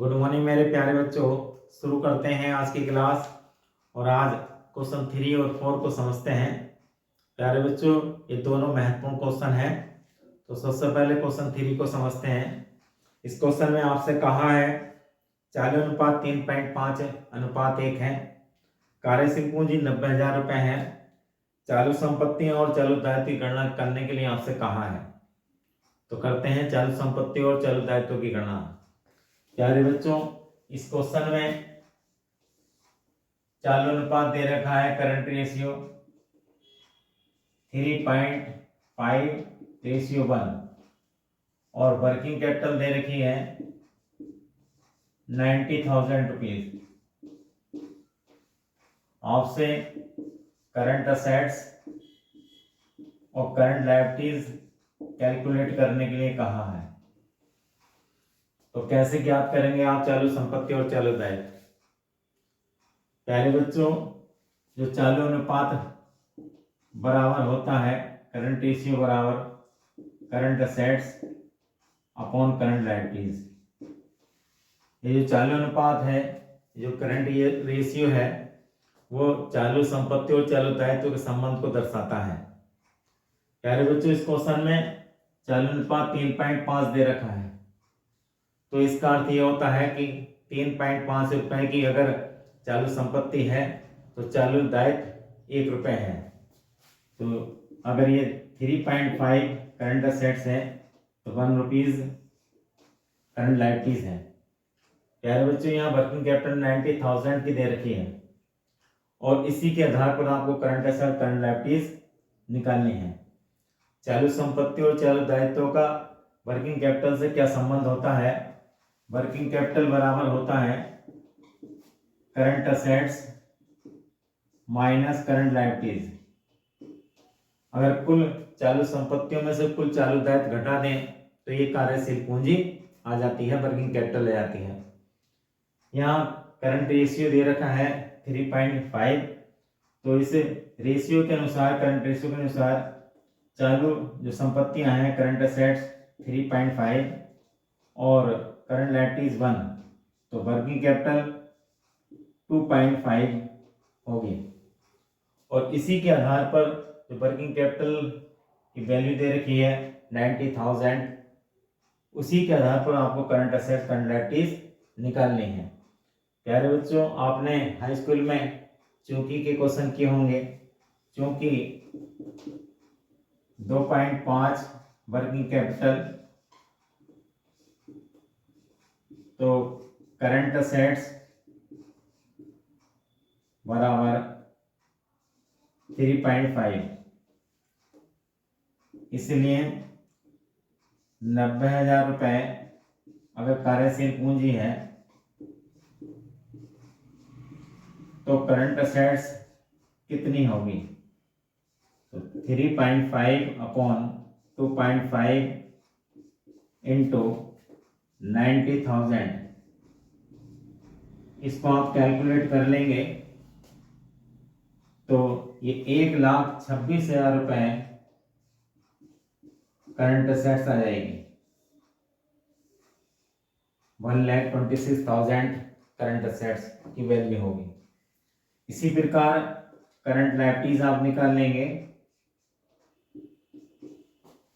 Good morning मेरे प्यारे बच्चों। शुरू करते हैं आज की क्लास। और आज क्वेश्चन 3 और 4 को समझते हैं। प्यारे बच्चों, ये दोनों महत्वपूर्ण क्वेश्चन हैं। तो सबसे पहले क्वेश्चन 3 को समझते हैं। इस क्वेश्चन में आपसे कहा है चालू अनुपात 3.5:1 है। कार्यशील पूंजी 90,000 रुपये है। चालू संपत्ति और चालू दायित्व की गणना करने के लिए आपसे कहा है। तो करते हैं चालू संपत्ति और चालू दायित्व की गणना। प्यारे बच्चों, इस क्वेश्चन में चालू अनुपात दे रखा है करंट रेशियो 3.5:1 और वर्किंग कैपिटल दे रखी है 90,000 रुपीज। आपसे करंट असेट्स और करंट लायबिलिटीज कैलकुलेट करने के लिए कहा है। तो कैसे ज्ञात करेंगे आप चालू संपत्ति और चालू दायित्व? प्यारे बच्चों, जो चालू अनुपात बराबर होता है करंट रेशियो बराबर current assets upon current liabilities. ये जो चालू अनुपात है, जो करंट रेशियो है, वो चालू संपत्ति और चालू दायित्व के संबंध को दर्शाता है। प्यारे बच्चों, इस क्वेश्चन में चालू अनुपात 3.5 दे रखा है। तो इसका अर्थ ये होता है कि 3.5 रुपए की अगर चालू संपत्ति है तो चालू दायित्व 1 रुपये है। तो अगर ये 3.5 करंट असेट्स है तो 1 रुपीज करंट लायबिलिटीज है। प्यारे बच्चों, यहाँ वर्किंग कैपिटल 90,000 की दे रखी है और इसी के आधार पर आपको करंट असेट करंट लायबिलिटीज निकालनी है। चालू संपत्ति और चालू दायित्व का वर्किंग कैपिटल से क्या संबंध होता है? वर्किंग कैपिटल बराबर होता है current assets minus current liabilities. अगर कुल चालू संपत्तियों में से कुल चालू दायित्व घटा दें तो ये कार्यशील पूंजी आ जाती है, वर्किंग कैपिटल आ जाती है। यहाँ करंट रेशियो दे रखा है 3.5। तो इस रेशियो के अनुसार, करंट रेशियो के अनुसार चालू जो संपत्तियां हैं करंट असेट्स 3.5 और करंट लायबिलिटीज 1, तो वर्किंग कैपिटल 2.5 होगी। और इसी के आधार पर जो वर्किंग कैपिटल की वैल्यू दे रखी है 90,000, उसी के आधार पर आपको करंट असेट्स करंट लायबिलिटीज निकालनी है। प्यारे बच्चों, आपने हाई स्कूल में चूंकि के क्वेश्चन किए होंगे। चूंकि 2.5 वर्किंग कैपिटल, तो करंट असेट्स बराबर 3.5, इसलिए 90,000 रुपये अगर कार्यशील पूंजी है तो करंट असेट्स कितनी होगी? तो 3.5 अपॉन 2.5 इंटू 90,000, इसको आप कैलकुलेट कर लेंगे तो ये 1,26,000 रुपये करंट असेट्स आ जाएगी। 1,26,000 करंट असेट्स की वैल्यू होगी। इसी प्रकार करंट लायबिलिटीज आप निकाल लेंगे।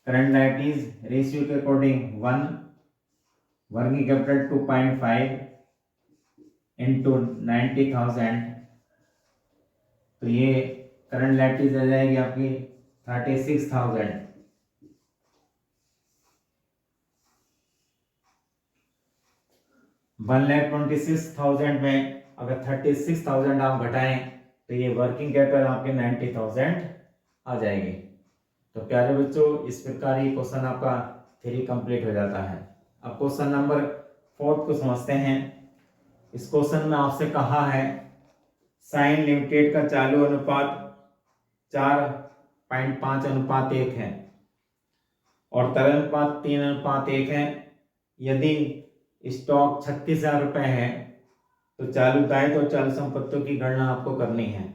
करंट लायबिलिटीज रेशियो के अकॉर्डिंग 1, वर्किंग कैपिटल 2.5 इंटू 90,000, तो ये करंट लायबिलिटीज आ जाएगी आपकी 36,000। 1,26,000 में अगर 36,000 आप घटाएं तो ये वर्किंग कैपिटल आपके 90,000 आ जाएगी। तो प्यारे बच्चों, इस प्रकार ये क्वेश्चन आपका 3 कंप्लीट हो जाता है। अब क्वेश्चन नंबर 4 को समझते हैं। इस क्वेश्चन में आपसे कहा है साइन लिमिटेड का चालू अनुपात 4.5:1 है और तरल अनुपात 3:1 है। यदि स्टॉक 36,000 रुपये है तो चालू दायित्व और चालू संपत्तियों की गणना आपको करनी है।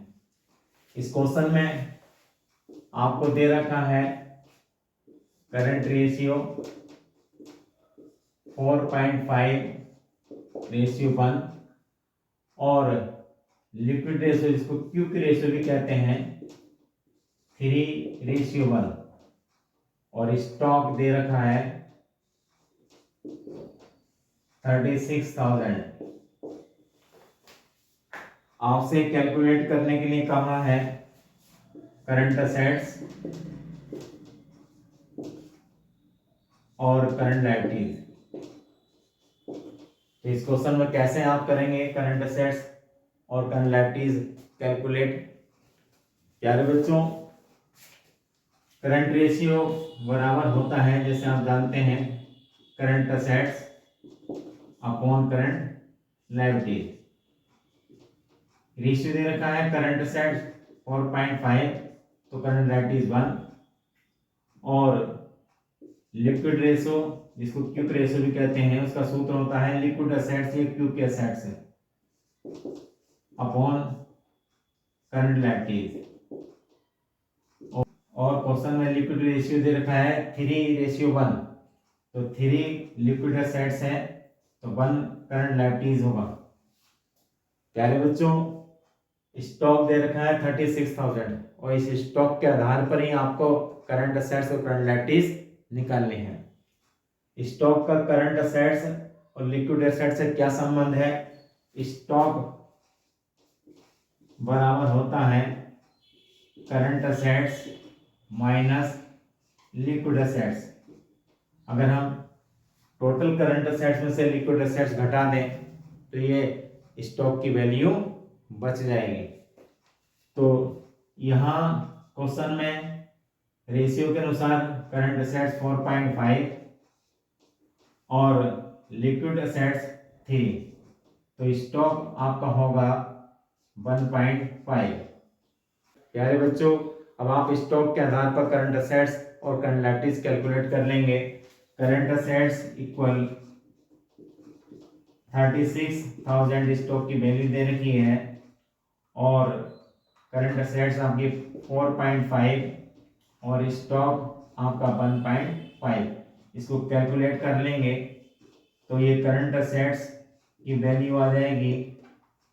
इस क्वेश्चन में आपको दे रखा है करंट रेशियो 4.5 रेशियो 1 और लिक्विड रेशियो जिसको क्यू की रेशियो भी कहते हैं 3:1 और स्टॉक दे रखा है 36,000। आपसे कैलकुलेट करने के लिए कहा है करंट असेट्स और करंट लायबिलिटीज। तो इस क्वेश्चन में कैसे आप करेंगे करंट असेट्स और करंट लायबिलिटीज कैलकुलेट। प्यारे बच्चों, करंट रेशियो बराबर होता है, जैसे आप जानते हैं, current assets upon current liabilities. Ratio दे रखा है करंट असेट्स 4.5 तो करंट लायबिलिटीज 1 और लिक्विड रेशियो जिसको क्यूक रेशियो भी कहते हैं उसका सूत्र होता है लिक्विड असेट्स या क्यूक के असेट्स अपॉन करंट लायबिलिटीज। और क्वेश्चन में लिक्विड रेशियो दे रखा है 3:1 तो 3 लिक्विड असेट्स है तो 1 करंट लायबिलिटीज होगा। प्यारे बच्चों, स्टॉक दे रखा है 36,000 और इस स्टॉक के आधार पर ही आपको करंट असेट्स और करंट लायबिलिटीज निकालने हैं। स्टॉक का करंट असेट्स और लिक्विड एसेट्स से क्या संबंध है? स्टॉक बराबर होता है current assets minus liquid assets. अगर हम टोटल करंट असेट्स में से लिक्विड एसेट्स घटा दें तो ये स्टॉक की वैल्यू बच जाएगी। तो यहाँ क्वेश्चन में रेशियो के अनुसार करंट असेट्स 4.5 और लिक्विड असेट्स 3 तो स्टॉक आपका होगा 1.5। प्यारे बच्चों, अब आप स्टॉक के आधार पर करंट असेट्स और करंट लायबिलिटीज कैलकुलेट कर लेंगे। करंट असेट्स इक्वल 36,000 स्टॉक की वैल्यू दे रखी है और करंट असेट्स आपकी 4.5 और स्टॉक आपका 1.5। इसको कैलकुलेट कर लेंगे तो ये करंट असेट्स की वैल्यू आ जाएगी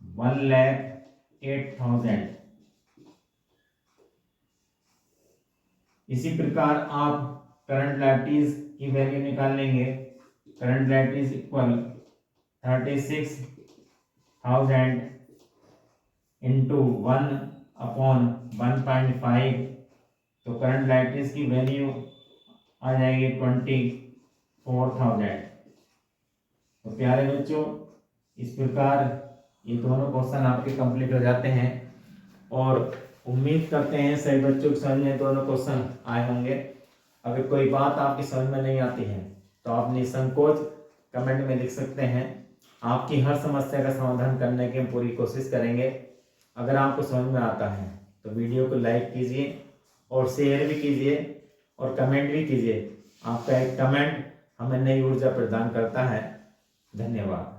1,08,000। इसी प्रकार आप करंट लायबिलिटीज की वैल्यू निकाल लेंगे। Current liabilities equal 36,000 into 1 upon 1.5 तो करंट लायबिलिटीज की वैल्यू आ जाएगी 24,000। तो प्यारे बच्चों, इस प्रकार ये दोनों क्वेश्चन आपके कंप्लीट हो जाते हैं और उम्मीद करते हैं सभी बच्चों के समझ में दोनों क्वेश्चन आए होंगे। अगर कोई बात आपकी समझ में नहीं आती है तो आप निसंकोच कमेंट में लिख सकते हैं। आपकी हर समस्या का समाधान करने की हम पूरी कोशिश करेंगे। अगर आपको समझ में आता है तो वीडियो को लाइक कीजिए और शेयर भी कीजिए और कमेंट भी कीजिए। आपका एक कमेंट हमें नई ऊर्जा प्रदान करता है। धन्यवाद।